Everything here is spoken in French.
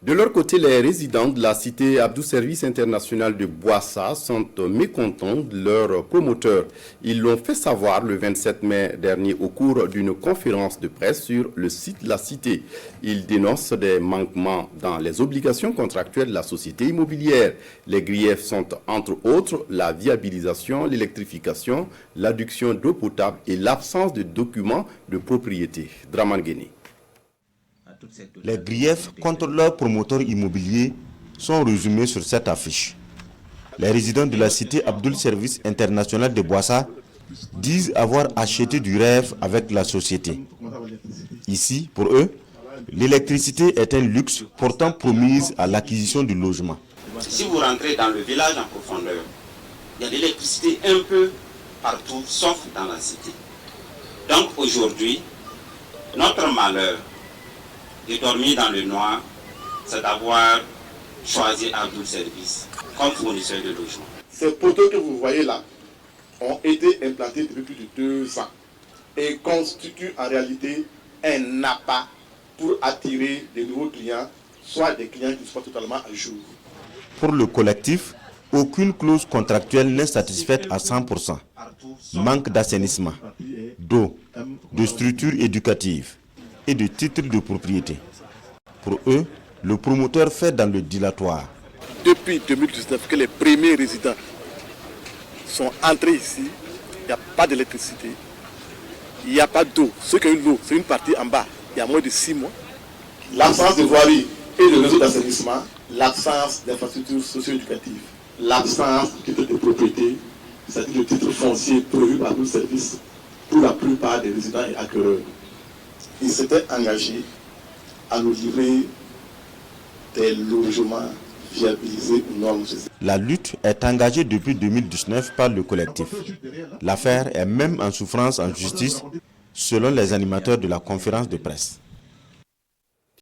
De leur côté, les résidents de la cité Abdou Service International de Boissa sont mécontents de leurs promoteurs. Ils l'ont fait savoir le 27 mai dernier au cours d'une conférence de presse sur le site de la cité. Ils dénoncent des manquements dans les obligations contractuelles de la société immobilière. Les griefs sont entre autres la viabilisation, l'électrification, l'adduction d'eau potable et l'absence de documents de propriété. Draman Guéné. Les griefs contre leurs promoteurs immobiliers sont résumés sur cette affiche. Les résidents de la cité Abdou Service International de Boissa disent avoir acheté du rêve avec la société. Ici, pour eux, l'électricité est un luxe pourtant promise à l'acquisition du logement. Si vous rentrez dans le village en profondeur, il y a de l'électricité un peu partout, sauf dans la cité. Donc aujourd'hui, notre malheur de dormir dans le noir, c'est d'avoir choisi Abdou Service comme fournisseur de logement. Ces poteaux que vous voyez là ont été implantés depuis plus de 2 ans et constituent en réalité un appât pour attirer de nouveaux clients, soit des clients qui soient totalement à jour. Pour le collectif, aucune clause contractuelle n'est satisfaite à 100%. Manque d'assainissement, d'eau, de structures éducatives et de titres de propriété. Pour eux, le promoteur fait dans le dilatoire. Depuis 2019 que les premiers résidents sont entrés ici, il n'y a pas d'électricité, il n'y a pas d'eau. Ceux qui ont eu l'eau, c'est une partie en bas, il y a moins de 6 mois. L'absence de voirie et de réseau d'assainissement, l'absence d'infrastructures socio-éducatives, l'absence de titre de propriété, c'est-à-dire de titre foncier prévu par le service pour la plupart des résidents et acquéreurs. Ils s'étaient engagés à nous livrer des logements viabilisés aux normes. La lutte est engagée depuis 2019 par le collectif. L'affaire est même en souffrance en justice, selon les animateurs de la conférence de presse.